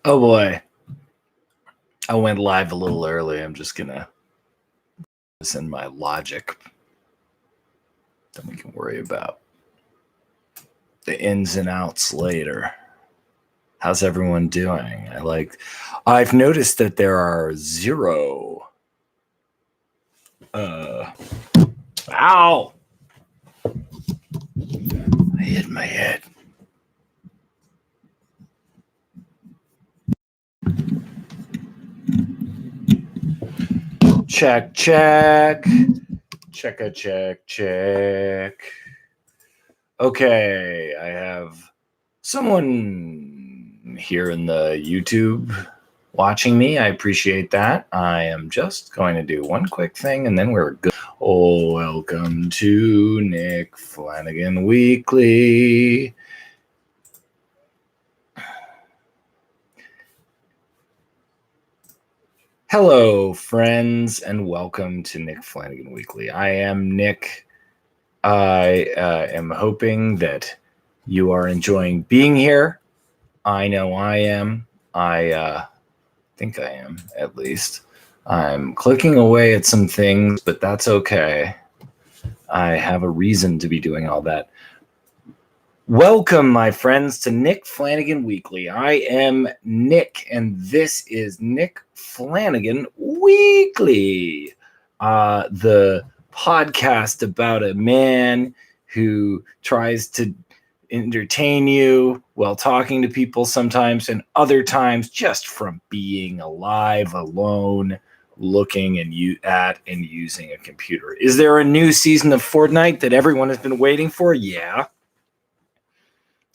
Oh boy. I went live a little early. I'm just gonna send my logic. Then we can worry about the ins and outs later. How's everyone doing? I've noticed that there are zero. Ow! I hit my head. Check. Check. Okay, I have someone here in the YouTube watching me. I appreciate that. I am just going to do one quick thing and then we're good. Oh, welcome to Nickflanagan Weekly. Hello, friends, and welcome to Nickflanagan Weekly. I am Nick. I am hoping that you are enjoying being here. I know I am. I think I am, at least. I'm clicking away at some things, but that's okay. I have a reason to be doing all that. Welcome, my friends, to Nickflanagan Weekly. I am Nick, and this is Nickflanagan Weekly, the podcast about a man who tries to entertain you while talking to people sometimes, and other times just from being alive, alone, looking and using a computer. Is there a new season of Fortnite that everyone has been waiting for? Yeah.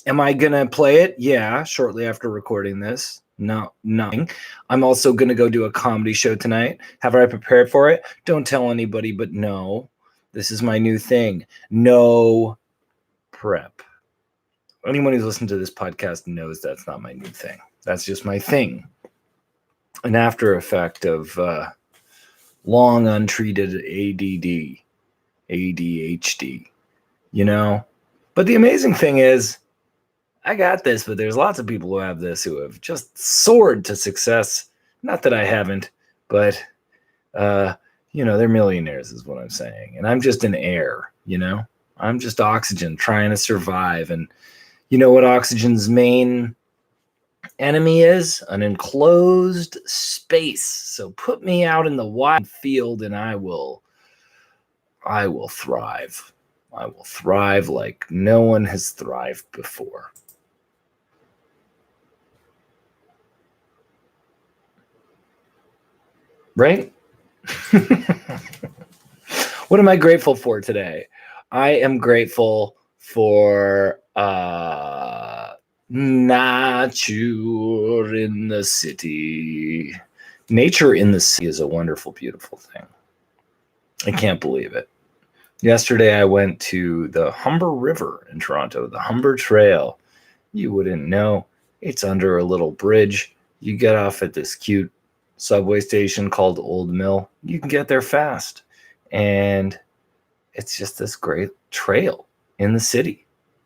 Am I going to play it? Yeah, shortly after recording this. No, nothing. I'm also going to go do a comedy show tonight. Have I prepared for it? Don't tell anybody, but no. This is my new thing. No prep. Anyone who's listened to this podcast knows that's not my new thing. That's just my thing. An after effect of long untreated ADHD, you know? But the amazing thing is, I got this, but there's lots of people who have this who have just soared to success. Not that I haven't, but, they're millionaires is what I'm saying. And I'm just an air, I'm just oxygen trying to survive. And you know what oxygen's main enemy is? An enclosed space. So put me out in the wide field and I will thrive. I will thrive like no one has thrived before. Right? What am I grateful for today? I am grateful for nature in the city. Nature in the city is a wonderful, beautiful thing. I can't believe it. Yesterday, I went to the Humber River in Toronto, the Humber Trail. You wouldn't know. It's under a little bridge. You get off at this cute subway station called Old Mill. You can get there fast. And it's just this great trail in the city.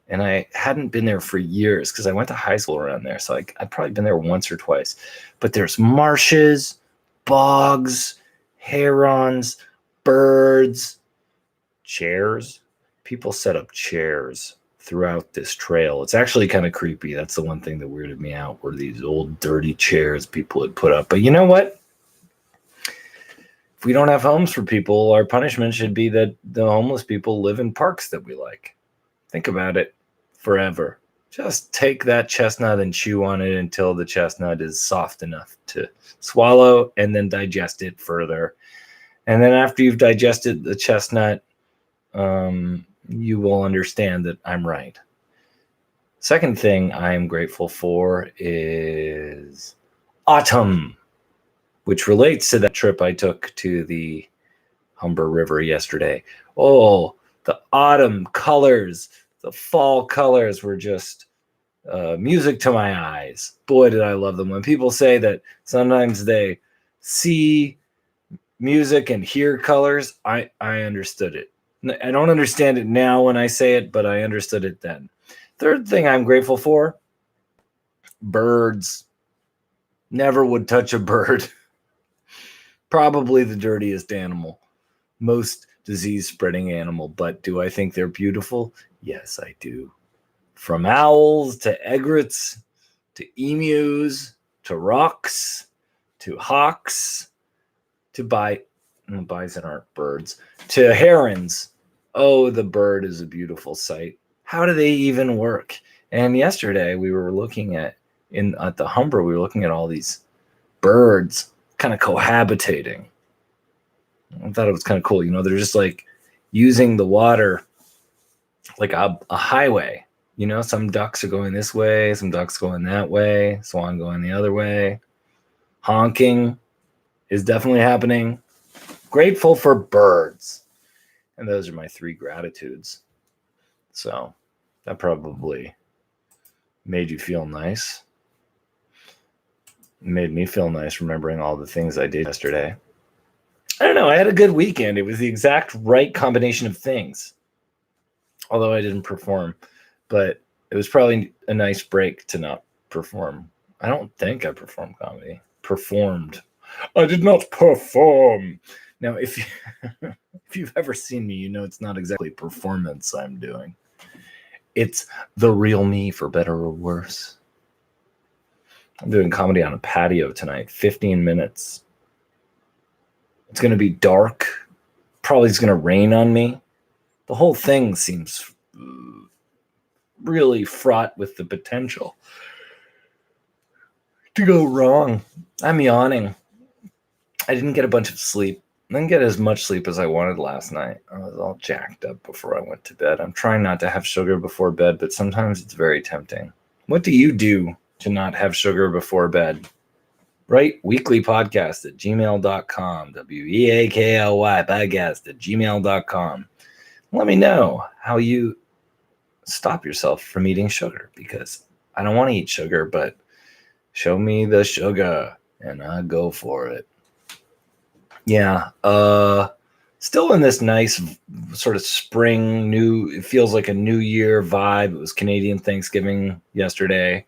And I hadn't been there for years because I went to high school around there. So I'd probably been there once or twice. But there's marshes, bogs, herons, birds, chairs. People set up chairs throughout this trail. It's actually kind of creepy. That's the one thing that weirded me out, were these old dirty chairs people had put up. But you know what? If we don't have homes for people, our punishment should be that the homeless people live in parks that we like. Think about it forever. Just take that chestnut and chew on it until the chestnut is soft enough to swallow, and then digest it further. And then after you've digested the chestnut, you will understand that I'm right. Second thing I am grateful for is autumn, which relates to that trip I took to the Humber River yesterday. Oh, the autumn colors, the fall colors were just music to my eyes. Boy, did I love them. When people say that sometimes they see music and hear colors, I understood it. I don't understand it now when I say it, but I understood it then. Third thing I'm grateful for, birds. Never would touch a bird. Probably the dirtiest animal. Most disease-spreading animal. But do I think they're beautiful? Yes, I do. From owls to egrets to emus to rocks to hawks to bison aren't birds, to herons. Oh, the bird is a beautiful sight. How do they even work? And yesterday we were looking at the Humber, we were looking at all these birds kind of cohabitating. I thought it was kind of cool. They're just like using the water like a highway. Some ducks are going this way, some ducks going that way, swan going the other way. Honking is definitely happening. Grateful for birds. And those are my 3 gratitudes. So that probably made you feel nice. It made me feel nice remembering all the things I did yesterday. I don't know. I had a good weekend. It was the exact right combination of things. Although I didn't perform. But it was probably a nice break to not perform. I don't think I performed comedy. Performed. I did not perform. Now, if you've ever seen me, it's not exactly performance I'm doing. It's the real me, for better or worse. I'm doing comedy on a patio tonight, 15 minutes. It's going to be dark. Probably it's going to rain on me. The whole thing seems really fraught with the potential to go wrong. I'm yawning. I didn't get a bunch of sleep. I didn't get as much sleep as I wanted last night. I was all jacked up before I went to bed. I'm trying not to have sugar before bed, but sometimes it's very tempting. What do you do to not have sugar before bed? Write weaklypodcast@gmail.com. WEAKLY podcast@gmail.com. Let me know how you stop yourself from eating sugar, because I don't want to eat sugar, but show me the sugar and I go for it. Yeah. Still in this nice sort of spring, it feels like a new year vibe. It was Canadian Thanksgiving yesterday.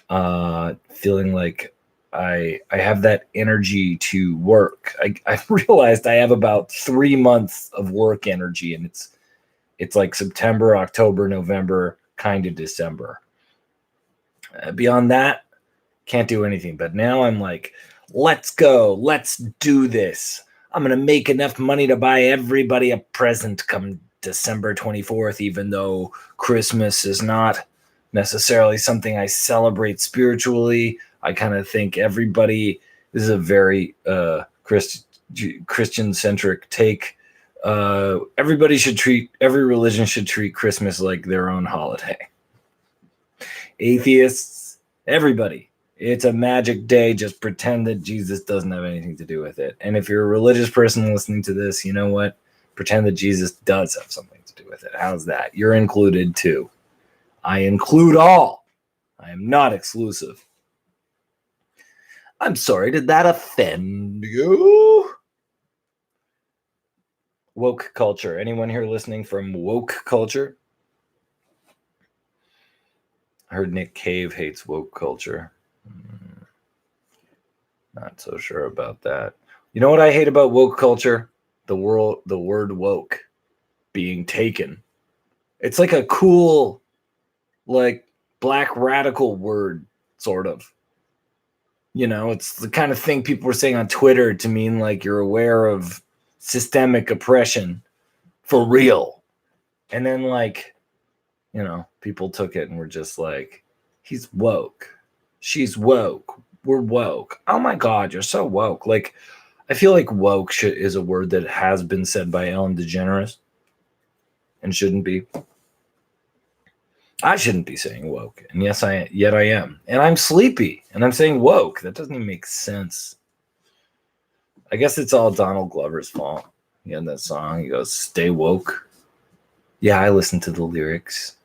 Feeling like I have that energy to work. I realized I have about 3 months of work energy, and it's like September, October, November, kind of December. Beyond that, can't do anything. But now I'm like, let's go. Let's do this. I'm going to make enough money to buy everybody a present come December 24th, even though Christmas is not necessarily something I celebrate spiritually. I kind of think this is a very Christian-centric take. Every religion should treat Christmas like their own holiday. Atheists, everybody. It's a magic day. Just pretend that Jesus doesn't have anything to do with it. And if you're a religious person listening to this, you know what? Pretend that Jesus does have something to do with it. How's that? You're included too. I include all. I am not exclusive. I'm sorry, did that offend you? Woke culture. Anyone here listening from woke culture? I heard Nick Cave hates woke culture. Not so sure about that. You know what I hate about woke culture? The word woke being taken. It's like a cool, like, black radical word, sort of. It's the kind of thing people were saying on Twitter to mean like you're aware of systemic oppression for real. And then people took it and were just like, he's woke. She's woke. We're woke. Oh my God, you're so woke. Like, I feel like woke is a word that has been said by Ellen DeGeneres and shouldn't be. I shouldn't be saying woke, and yet I am. And I'm sleepy, and I'm saying woke. That doesn't even make sense. I guess it's all Donald Glover's fault. He had that song. He goes, "Stay woke." Yeah, I listen to the lyrics.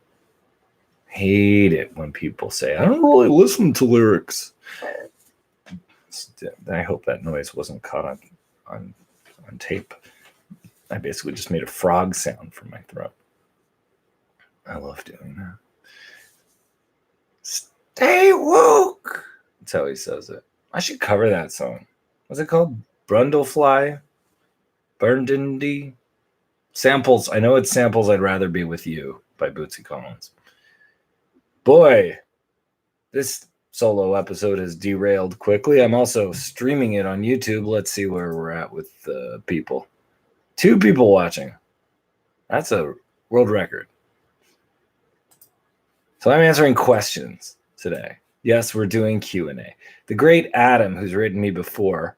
Hate it when people say, "I don't really listen to lyrics." I hope that noise wasn't caught on tape. I basically just made a frog sound from my throat. I love doing that. Stay woke. That's how he says it. I should cover that song. What's it called? Brundlefly? Burgundy? Samples. I know it's Samples I'd Rather Be With You by Bootsy Collins. Boy, this solo episode has derailed quickly. I'm also streaming it on YouTube. Let's see where we're at with people. 2 people watching. That's a world record. So I'm answering questions today. Yes, we're doing Q&A. The great Adam, who's written me before,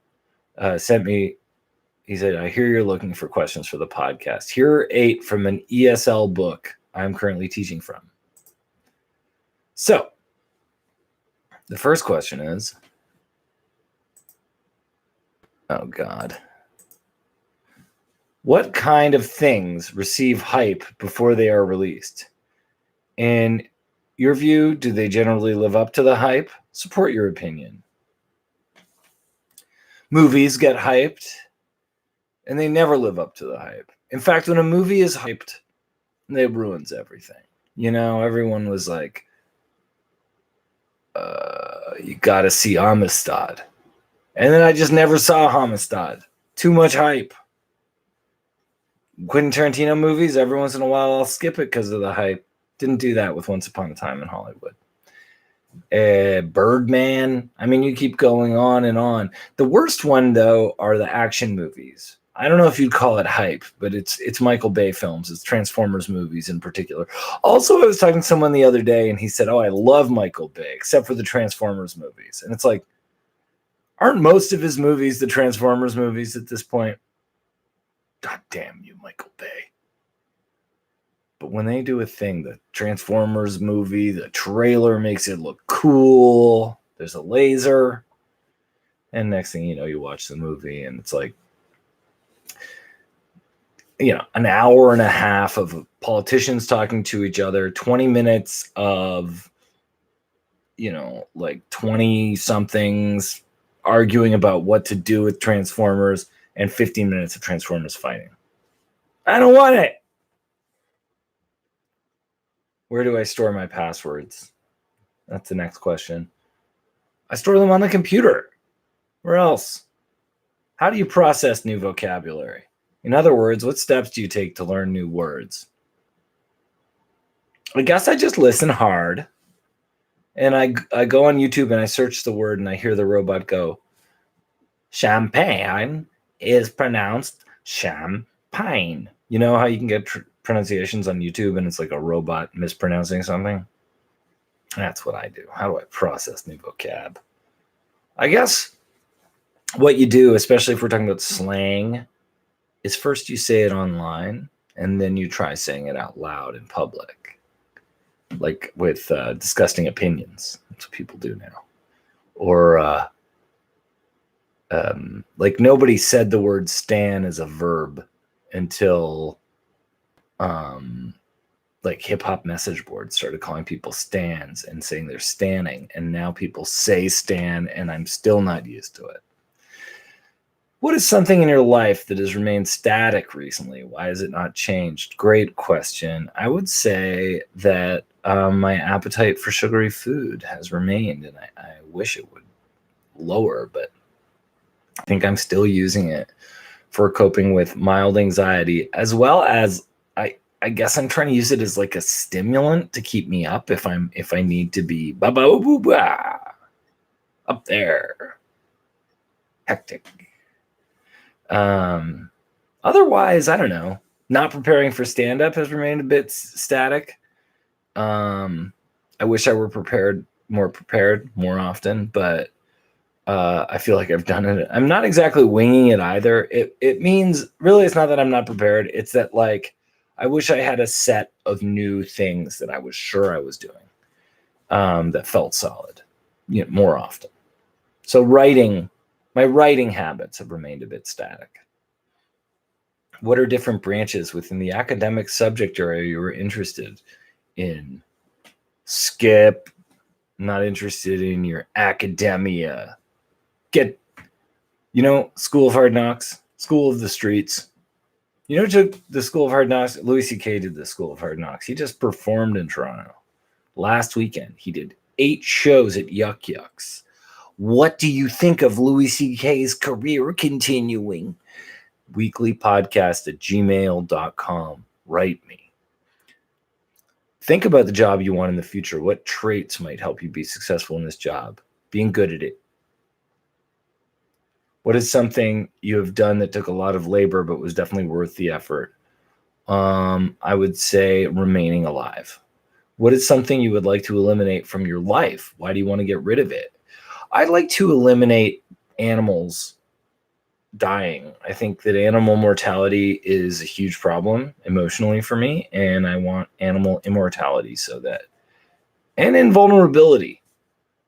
sent me, he said, I hear you're looking for questions for the podcast. Here are 8 from an ESL book I'm currently teaching from. So, the first question is, oh God. What kind of things receive hype before they are released? In your view, do they generally live up to the hype? Support your opinion. Movies get hyped, and they never live up to the hype. In fact, when a movie is hyped, it ruins everything. You know, everyone was like, you gotta see Amistad. And then I just never saw Amistad. Too much hype. Quentin Tarantino movies, every once in a while I'll skip it because of the hype. Didn't do that with Once Upon a Time in Hollywood. Birdman. I mean, you keep going on and on. The worst one, though, are the action movies. I don't know if you'd call it hype, but it's Michael Bay films. It's Transformers movies in particular. Also, I was talking to someone the other day, and he said, oh, I love Michael Bay, except for the Transformers movies. And it's like, aren't most of his movies the Transformers movies at this point? God damn you, Michael Bay. But when they do a thing, the Transformers movie, the trailer makes it look cool. There's a laser. And next thing you know, you watch the movie and it's like, you know, an hour and a half of politicians talking to each other, 20 minutes of, you know, like 20 somethings arguing about what to do with Transformers, and 15 minutes of Transformers fighting. I don't want it. Where do I store my passwords? That's the next question. I store them on the computer. Where else? How do you process new vocabulary? In other words, what steps do you take to learn new words? I guess I just listen hard. And I go on YouTube and I search the word and I hear the robot go, champagne is pronounced champagne. You know how you can get pronunciations on YouTube and it's like a robot mispronouncing something? That's what I do. How do I process new vocab? I guess what you do, especially if we're talking about slang, is first you say it online and then you try saying it out loud in public. Like with disgusting opinions. That's what people do now. Or like nobody said the word stan as a verb until like hip hop message boards started calling people stans and saying they're stanning, and now people say stan and I'm still not used to it. What is something in your life that has remained static recently? Why has it not changed? Great question. I would say that my appetite for sugary food has remained, and I wish it would lower, but I think I'm still using it for coping with mild anxiety, as well as I guess I'm trying to use it as like a stimulant to keep me up if I need to be up there. Hectic. Otherwise, I don't know. Not preparing for stand-up has remained a bit static. I wish I were more prepared more often, but I feel like I've done it. I'm not exactly winging it either. It means, really, it's not that I'm not prepared. It's that, like, I wish I had a set of new things that I was sure I was doing that felt solid, you know, more often. So my writing habits have remained a bit static. What are different branches within the academic subject area you were interested in? Skip. I'm not interested in your academia. School of Hard Knocks, School of the Streets. You know who took the School of Hard Knocks? Louis C.K. did the School of Hard Knocks. He just performed in Toronto last weekend. He did 8 shows at Yuck Yucks. What do you think of Louis C.K.'s career continuing? weaklypodcast@gmail.com. Write me. Think about the job you want in the future. What traits might help you be successful in this job? Being good at it. What is something you have done that took a lot of labor but was definitely worth the effort? I would say remaining alive. What is something you would like to eliminate from your life? Why do you want to get rid of it? I'd like to eliminate animals dying. I think that animal mortality is a huge problem emotionally for me, and I want animal immortality and invulnerability.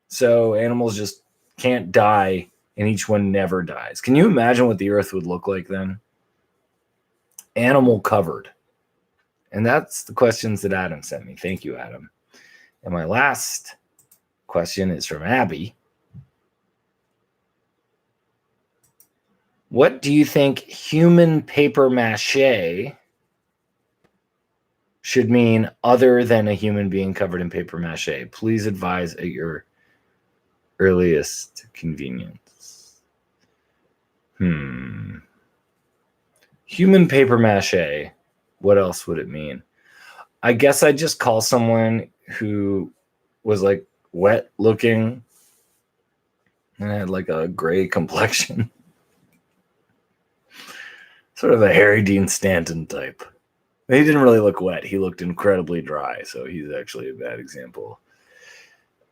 So animals just can't die and each one never dies. Can you imagine what the earth would look like then? Animal covered. And that's the questions that Adam sent me. Thank you, Adam. And my last question is from Abby. What do you think human paper mache should mean other than a human being covered in paper mache? Please advise at your earliest convenience. Human paper mache. What else would it mean? I guess I'd just call someone who was like wet looking and had like a gray complexion. Sort of a Harry Dean Stanton type. He didn't really look wet. He looked incredibly dry, so he's actually a bad example.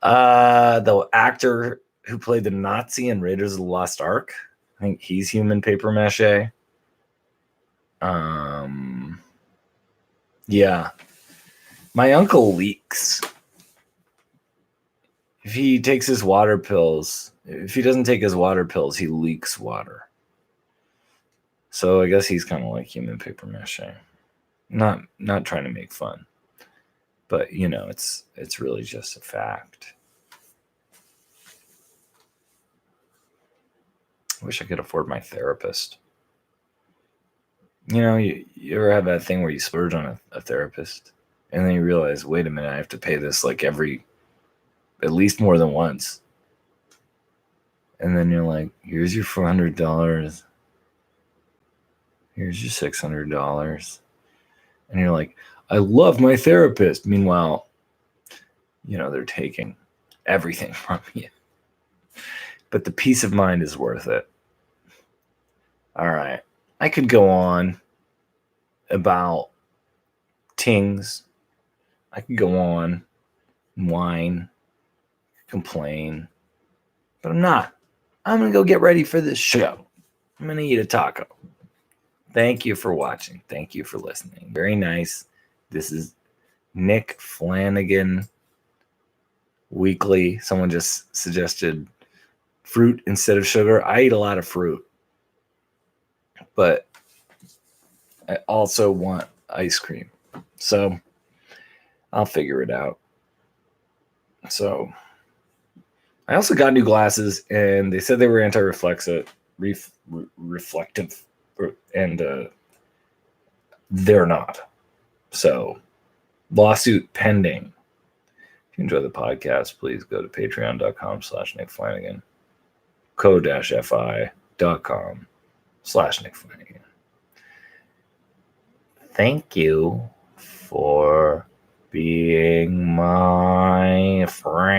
The actor who played the Nazi in Raiders of the Lost Ark, I think he's human paper mache. Yeah. My uncle leaks. If he takes his water pills, if he doesn't take his water pills, he leaks water. So I guess he's kind of like human paper mache. Not trying to make fun. But, you know, it's really just a fact. I wish I could afford my therapist. You know, you ever have that thing where you splurge on a therapist and then you realize, wait a minute, I have to pay this like at least more than once. And then you're like, here's your $400. Here's your $600. And you're like, I love my therapist. Meanwhile, you know, they're taking everything from you. But the peace of mind is worth it. All right. I could go on about tings. I could go on and whine, complain. But I'm not. I'm going to go get ready for this show. I'm going to eat a taco. Thank you for watching. Thank you for listening. Very nice. This is Nickflanaganweakly. Someone just suggested fruit instead of sugar. I eat a lot of fruit, but I also want ice cream. So I'll figure it out. So I also got new glasses, and they said they were anti-reflective, and they're not. So lawsuit pending. If you enjoy the podcast, please go to patreon.com/Nickflanagan, co-fi.com/Nickflanagan. Thank you for being my friend.